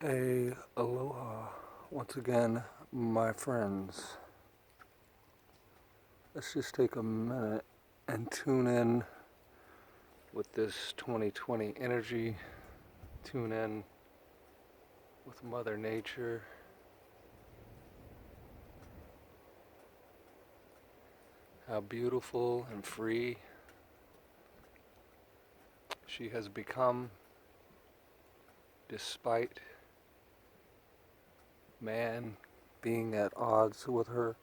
Aloha once again, my friends. Let's just take a minute and tune in with this 2020 energy. Tune in with Mother Nature. How beautiful and free she has become despite man being at odds with her.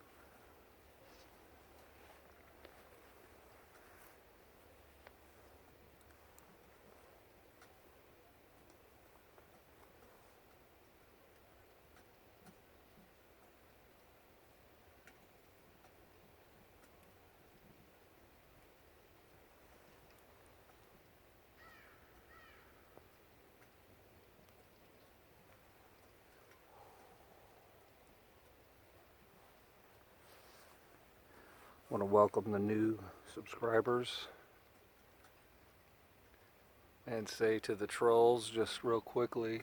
I want to welcome the new subscribers and say to the trolls just real quickly,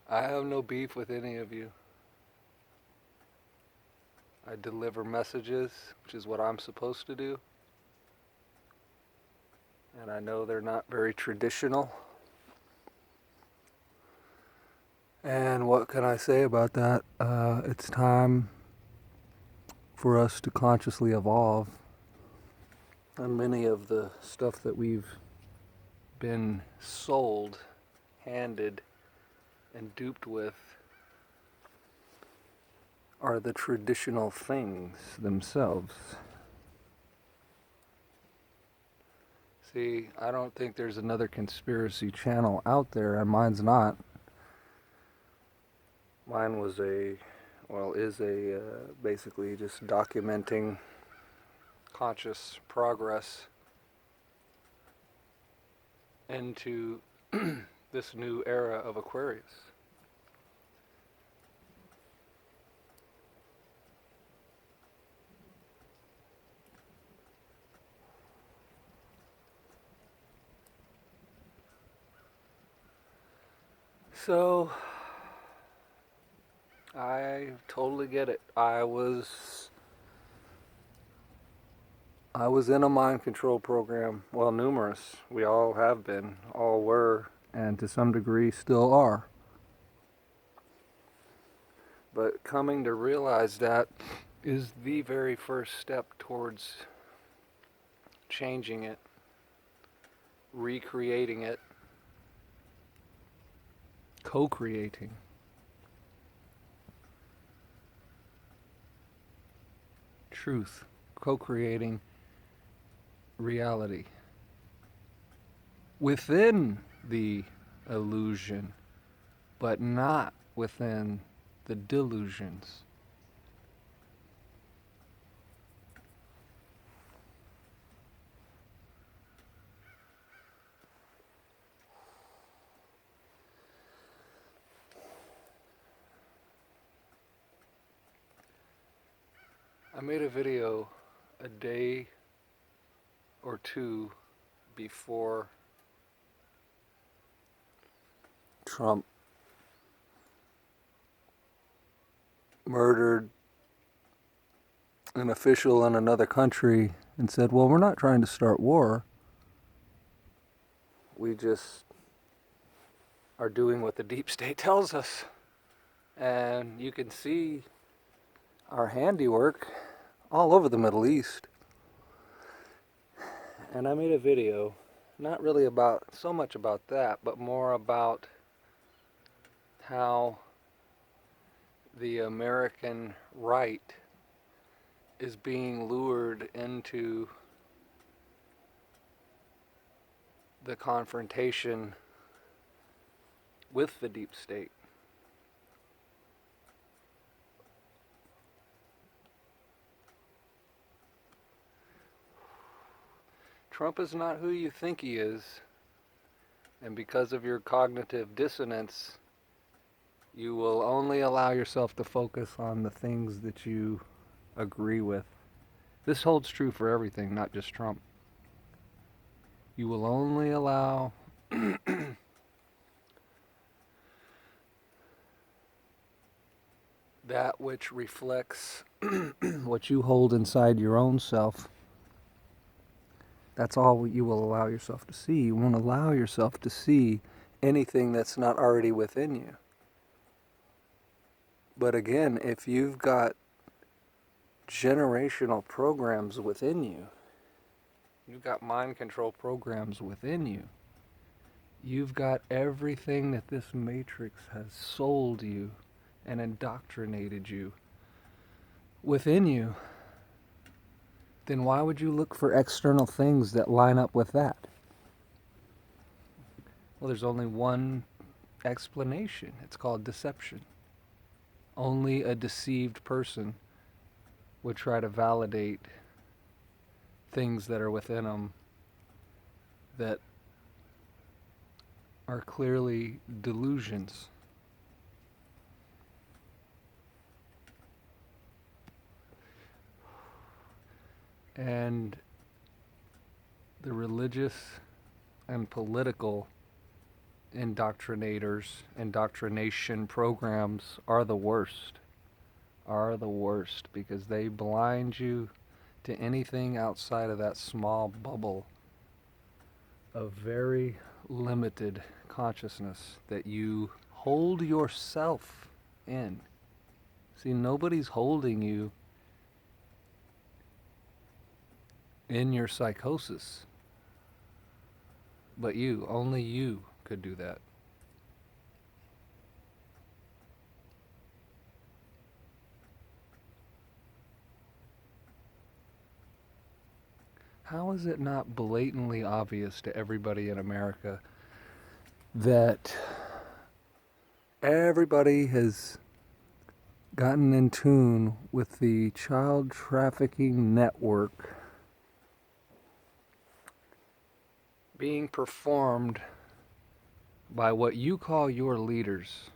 I have no beef with any of you. I deliver messages, which is what I'm supposed to do. And I know they're not very traditional. And what can I say about that? It's time for us to consciously evolve. And many of the stuff that we've been sold, handed, and duped with are the traditional things themselves. See, I don't think there's another conspiracy channel out there, and mine's not. Mine is basically just documenting conscious progress into this new era of Aquarius. So, I totally get it. I was in a mind control program, well, numerous. We all have been, all were, and to some degree still are. But coming to realize that is the very first step towards changing it, recreating it, co-creating. Truth, co-creating reality within the illusion, but not within the delusions. I made a video a day or two before Trump murdered an official in another country and said, well, we're not trying to start war. We just are doing what the deep state tells us. And you can see our handiwork all over the Middle East. And I made a video, not really about so much about that, but more about how the American right is being lured into the confrontation with the deep state. Trump is not who you think he is, and because of your cognitive dissonance, you will only allow yourself to focus on the things that you agree with. This holds true for everything, not just Trump. You will only allow that which reflects what you hold inside your own self. That's all you will allow yourself to see. You won't allow yourself to see anything that's not already within you. But again, if you've got generational programs within you, you've got mind control programs within you, you've got everything that this matrix has sold you and indoctrinated you within you, then why would you look for external things that line up with that? Well, there's only one explanation. It's called deception. Only a deceived person would try to validate things that are within them that are clearly delusions. And the religious and political indoctrination programs are the worst, because they blind you to anything outside of that small bubble of very limited consciousness that you hold yourself in. See, nobody's holding you in your psychosis but you. Only you could do that. How is it not blatantly obvious to everybody in America that everybody has gotten in tune with the child trafficking network being performed by what you call your leaders?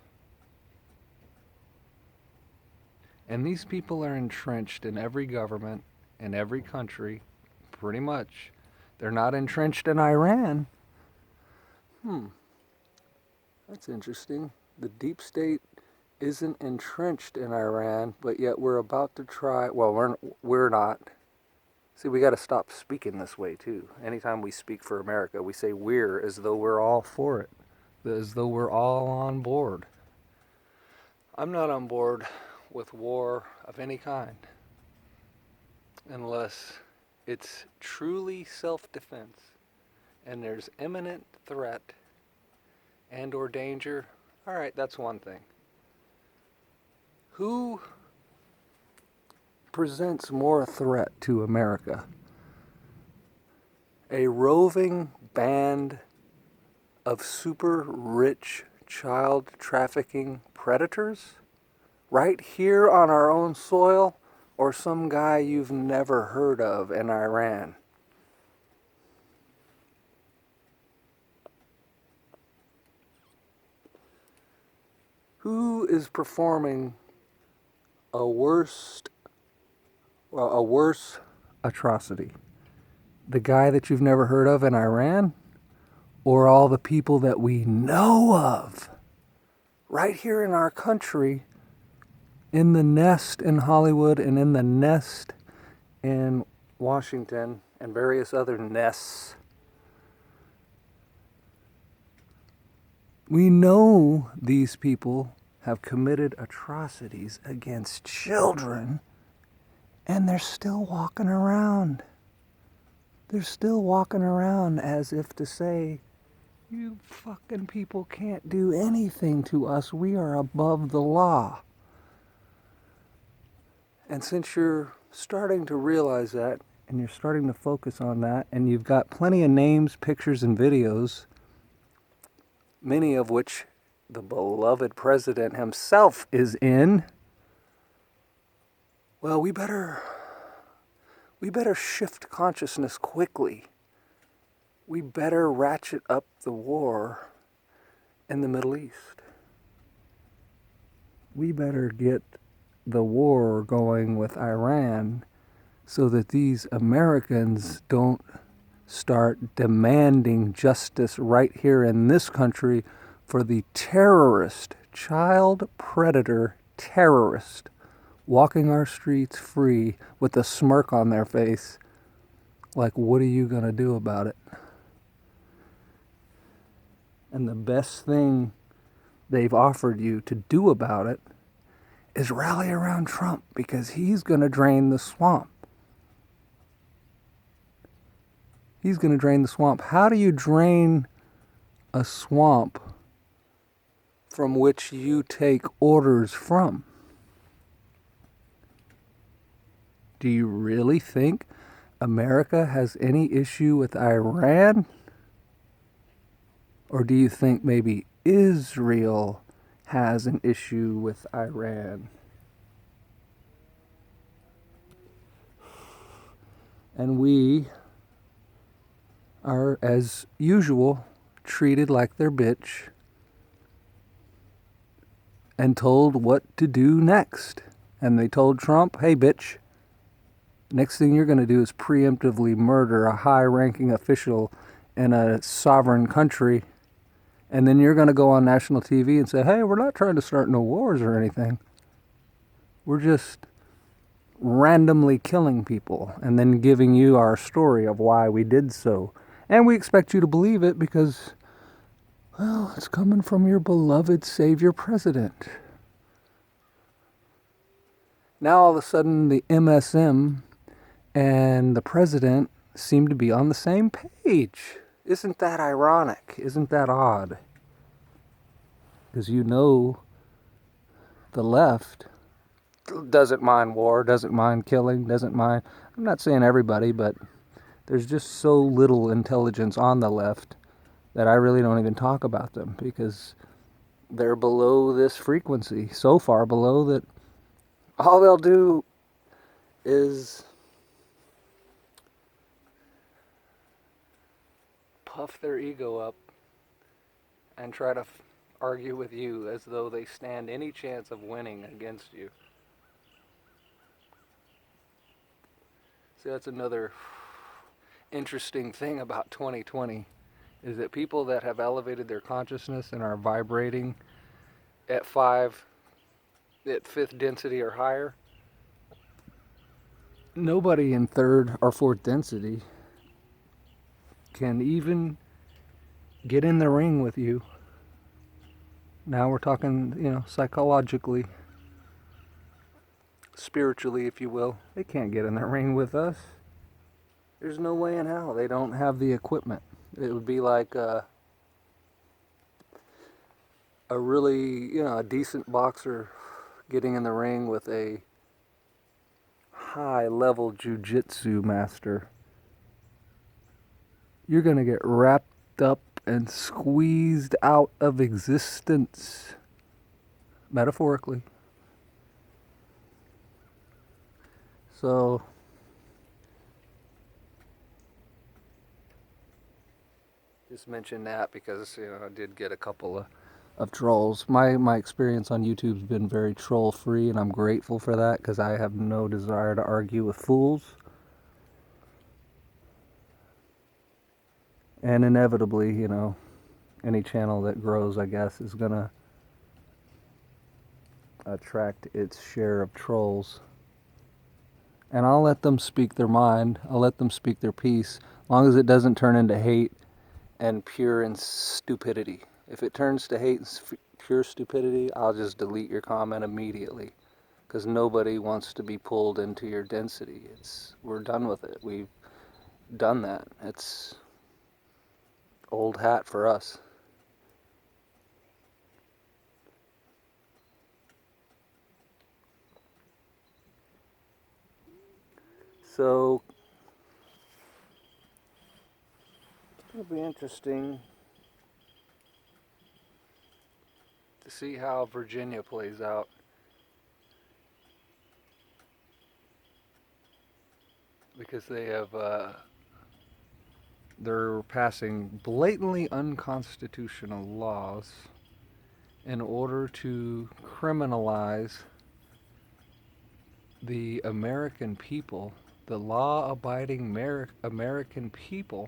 And these people are entrenched in every government, in every country, pretty much. They're not entrenched in Iran. That's interesting. The deep state isn't entrenched in Iran, but yet we're about to try. Well, we're not. See, we got to stop speaking this way too. Anytime we speak for America, we say we're as though we're all for it, as though we're all on board. I'm not on board with war of any kind unless it's truly self-defense and there's imminent threat and or danger. All right, that's one thing. Who presents more threat to America? A roving band of super rich child trafficking predators right here on our own soil, or some guy you've never heard of in Iran? Who is performing a worse atrocity? The guy that you've never heard of in Iran, or all the people that we know of right here in our country, in the nest in Hollywood and in the nest in Washington and various other nests? We know these people have committed atrocities against children, and they're still walking around. They're still walking around as if to say, you fucking people can't do anything to us. We are above the law. And since you're starting to realize that, and you're starting to focus on that, and you've got plenty of names, pictures, and videos, many of which the beloved president himself is in, well, we better shift consciousness quickly. We better ratchet up the war in the Middle East. We better get the war going with Iran so that these Americans don't start demanding justice right here in this country for the terrorist, child predator terrorist walking our streets free with a smirk on their face. Like, what are you going to do about it? And the best thing they've offered you to do about it is rally around Trump, because he's going to drain the swamp. He's going to drain the swamp. How do you drain a swamp from which you take orders from? Do you really think America has any issue with Iran? Or do you think maybe Israel has an issue with Iran? And we are, as usual, treated like their bitch and told what to do next. And they told Trump, hey bitch, next thing you're going to do is preemptively murder a high-ranking official in a sovereign country. And then you're going to go on national TV and say, hey, we're not trying to start no wars or anything. We're just randomly killing people and then giving you our story of why we did so. And we expect you to believe it because, well, it's coming from your beloved savior president. Now all of a sudden the MSM and the president seem to be on the same page. Isn't that ironic? Isn't that odd? Because you know the left doesn't mind war, doesn't mind killing, doesn't mind... I'm not saying everybody, but there's just so little intelligence on the left that I really don't even talk about them, because they're below this frequency, so far below that all they'll do is puff their ego up and try to argue with you as though they stand any chance of winning against you. See, that's another interesting thing about 2020, is that people that have elevated their consciousness and are vibrating at fifth density or higher, nobody in third or fourth density can even get in the ring with you. Now we're talking, psychologically, spiritually, if you will. They can't get in the ring with us. There's no way in hell. They don't have the equipment. It would be like a really, a decent boxer getting in the ring with a high-level jiu-jitsu master. You're going to get wrapped up and squeezed out of existence, metaphorically. So, just mention that because, I did get a couple of trolls. My experience on YouTube's been very troll-free, and I'm grateful for that because I have no desire to argue with fools. And inevitably, any channel that grows, I guess, is going to attract its share of trolls. And I'll let them speak their mind. I'll let them speak their piece, as long as it doesn't turn into hate and pure stupidity. If it turns to hate and pure stupidity, I'll just delete your comment immediately, because nobody wants to be pulled into your density. We're done with it. We've done that. It's old hat for us. So it'll be interesting to see how Virginia plays out. Because they're passing blatantly unconstitutional laws in order to criminalize the American people, the law-abiding American people,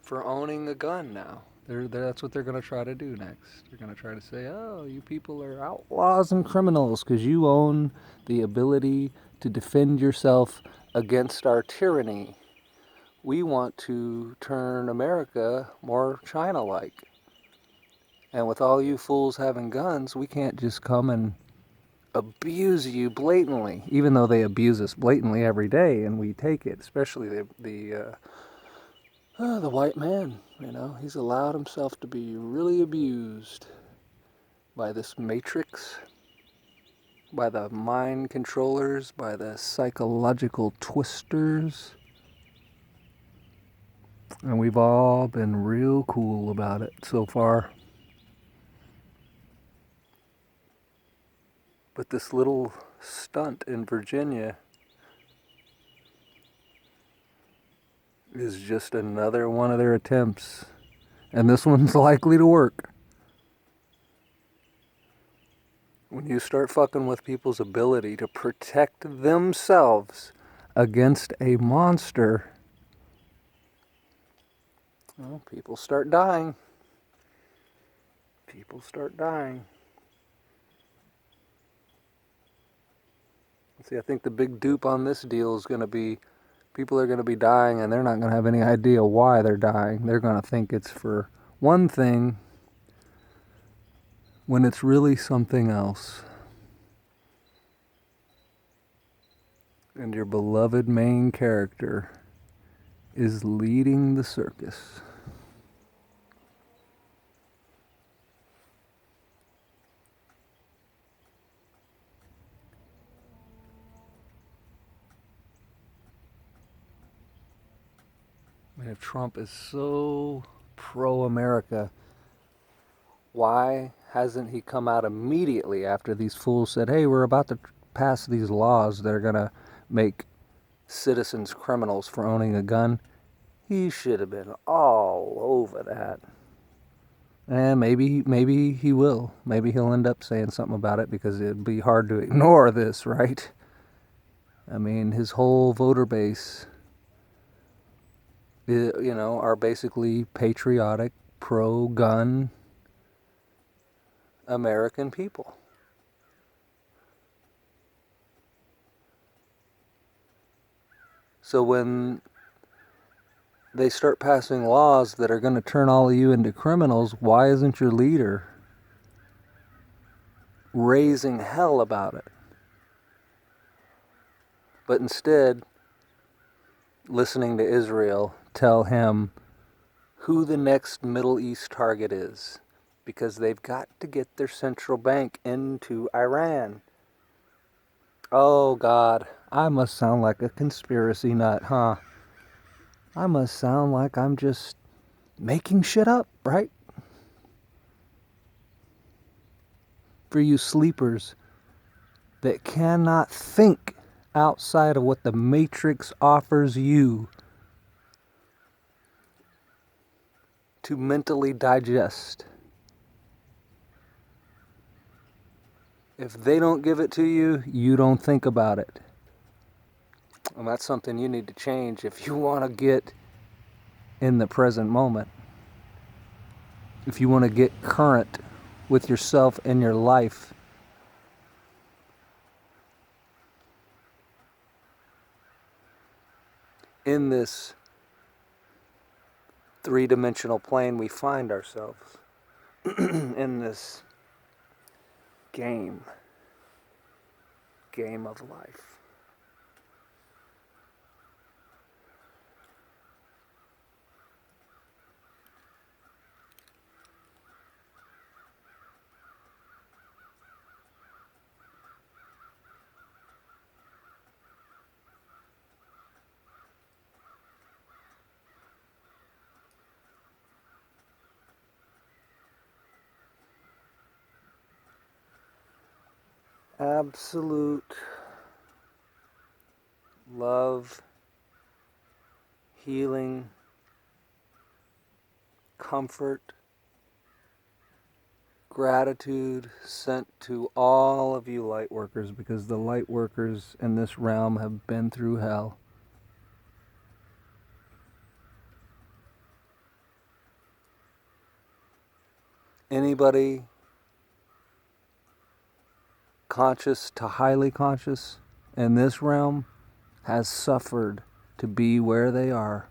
for owning a gun now. That's what they're going to try to do next. They're going to try to say, oh, you people are outlaws and criminals because you own the ability to defend yourself against our tyranny. We want to turn America more China-like. And with all you fools having guns, we can't just come and abuse you blatantly, even though they abuse us blatantly every day, and we take it, especially the white man. He's allowed himself to be really abused by this matrix, by the mind controllers, by the psychological twisters. And we've all been real cool about it so far. But this little stunt in Virginia is just another one of their attempts. And this one's likely to work. When you start fucking with people's ability to protect themselves against a monster, well, people start dying. People start dying. See, I think the big dupe on this deal is going to be people are going to be dying and they're not going to have any idea why they're dying. They're going to think it's for one thing when it's really something else. And your beloved main character is leading the circus. I mean, if Trump is so pro-America, why hasn't he come out immediately after these fools said, hey, we're about to pass these laws that are going to make citizens criminals for owning a gun? He should have been all over that. And maybe he will. Maybe he'll end up saying something about it because it'd be hard to ignore this, right? I mean, his whole voter base, are basically patriotic, pro-gun American people. So when they start passing laws that are going to turn all of you into criminals, why isn't your leader raising hell about it? But instead, listening to Israel tell him who the next Middle East target is, because they've got to get their central bank into Iran. Oh God, I must sound like a conspiracy nut, huh? I must sound like I'm just making shit up, right? For you sleepers that cannot think outside of what the Matrix offers you to mentally digest. If they don't give it to you, you don't think about it. And that's something you need to change if you want to get in the present moment. If you want to get current with yourself and your life. In this three-dimensional plane we find ourselves. In this game of life. Absolute love, healing, comfort, gratitude sent to all of you light workers, because the light workers in this realm have been through hell. Anybody conscious to highly conscious in this realm has suffered to be where they are,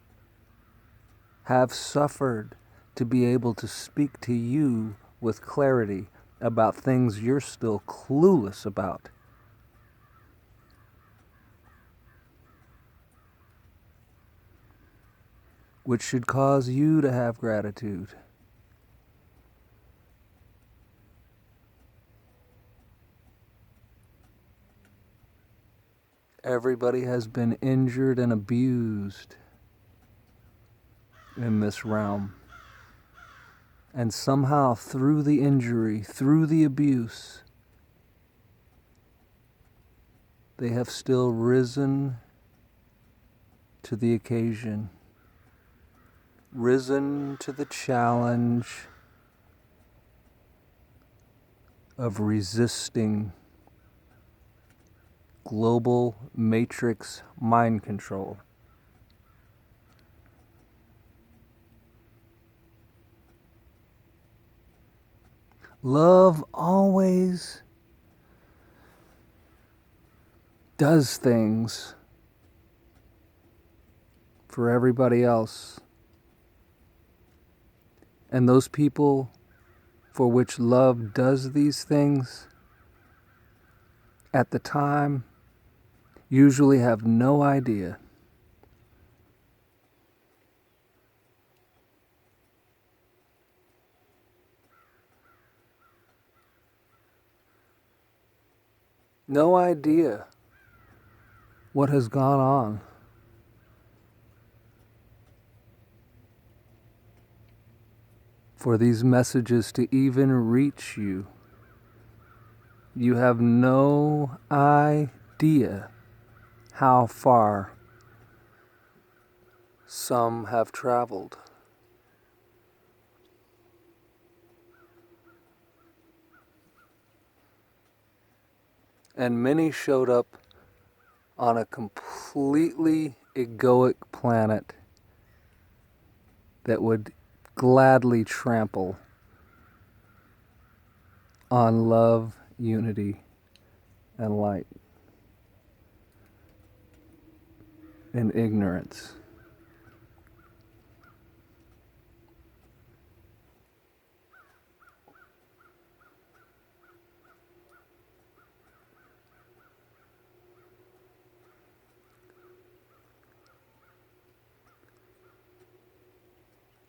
have suffered to be able to speak to you with clarity about things you're still clueless about. Which should cause you to have gratitude. Everybody has been injured and abused in this realm. And somehow through the injury, through the abuse, they have still risen to the occasion, risen to the challenge of resisting global matrix mind control. Love always does things for everybody else. And those people for which love does these things at the time usually have no idea. No idea what has gone on. For these messages to even reach you. You have no idea how far some have traveled. And many showed up on a completely egoic planet that would gladly trample on love, unity, and light, and ignorance.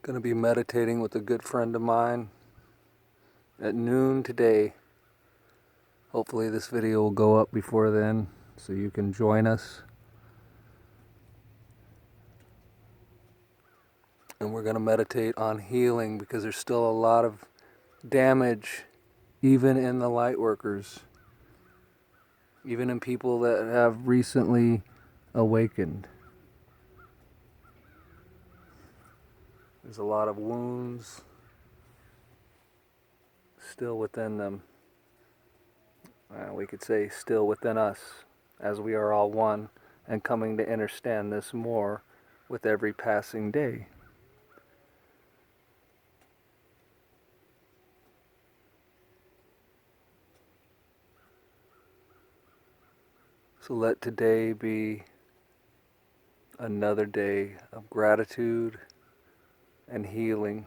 Going to be meditating with a good friend of mine at noon today. Hopefully this video will go up before then so you can join us. And we're going to meditate on healing because there's still a lot of damage even in the light workers, even in people that have recently awakened. There's a lot of wounds still within them. We could say still within us, as we are all one and coming to understand this more with every passing day. So let today be another day of gratitude and healing.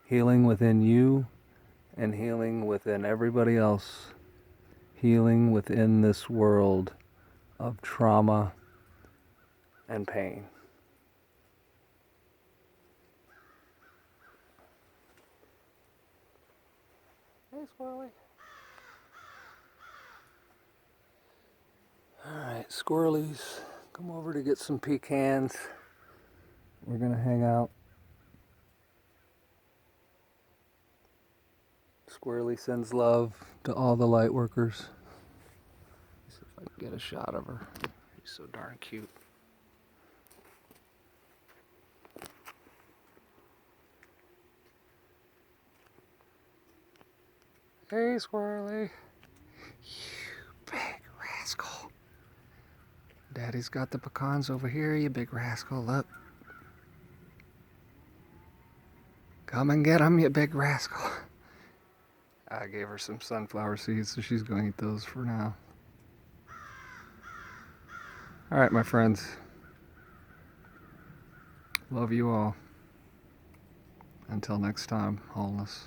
Healing within you and healing within everybody else. Healing within this world of trauma and pain. Hey, Squirrely. Alright, squirrelies, come over to get some pecans. We're gonna hang out. Squirrely sends love to all the light workers. Let's see if I can get a shot of her. She's so darn cute. Hey, Squirrely. You big rascal. Daddy's got the pecans over here, you big rascal. Look. Come and get them, you big rascal. I gave her some sunflower seeds, so she's going to eat those for now. Alright, my friends. Love you all. Until next time, wholeness.